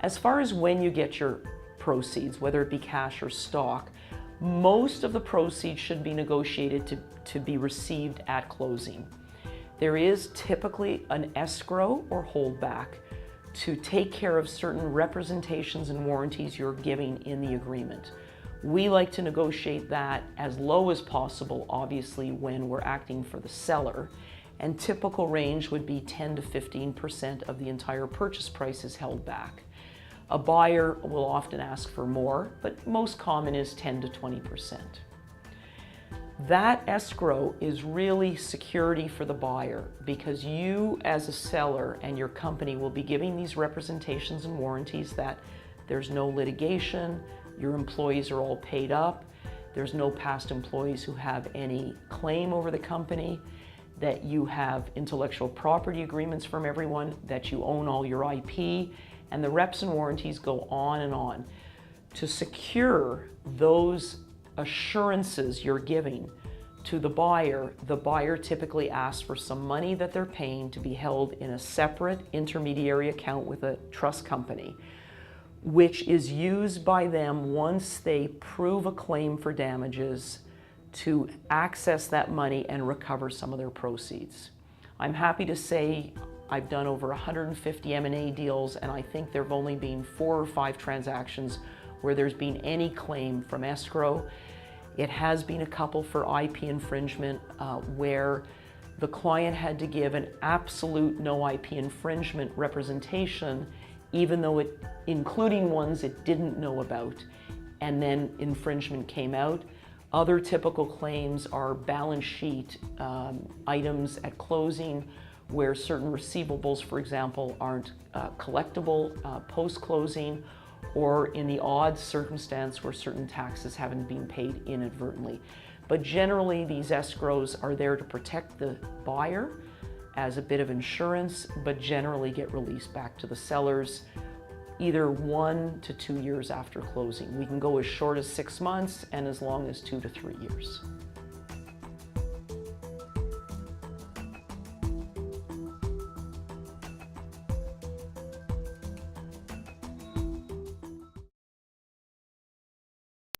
As far as when you get your proceeds, whether it be cash or stock, most of the proceeds should be negotiated to be received at closing. There is typically an escrow or holdback to take care of certain representations and warranties you're giving in the agreement. We like to negotiate that as low as possible, obviously, when we're acting for the seller, and typical range would be 10 to 15% of the entire purchase price is held back. A buyer will often ask for more, but most common is 10 to 20%. That escrow is really security for the buyer, because you as a seller and your company will be giving these representations and warranties that there's no litigation, your employees are all paid up, there's no past employees who have any claim over the company, that you have intellectual property agreements from everyone, that you own all your IP, and the reps and warranties go on and on. To secure those assurances you're giving to the buyer typically asks for some money that they're paying to be held in a separate intermediary account with a trust company, which is used by them once they prove a claim for damages to access that money and recover some of their proceeds. I'm happy to say I've done over 150 M&A deals, and I think there have only been 4 or 5 transactions where there's been any claim from escrow. It has been a couple for IP infringement where the client had to give an absolute no IP infringement representation, even though including ones it didn't know about, and then infringement came out. Other typical claims are balance sheet items at closing, where certain receivables, for example, aren't collectible post-closing, or in the odd circumstance where certain taxes haven't been paid inadvertently. But generally, these escrows are there to protect the buyer as a bit of insurance, but generally get released back to the sellers either 1 to 2 years after closing. We can go as short as 6 months and as long as 2 to 3 years.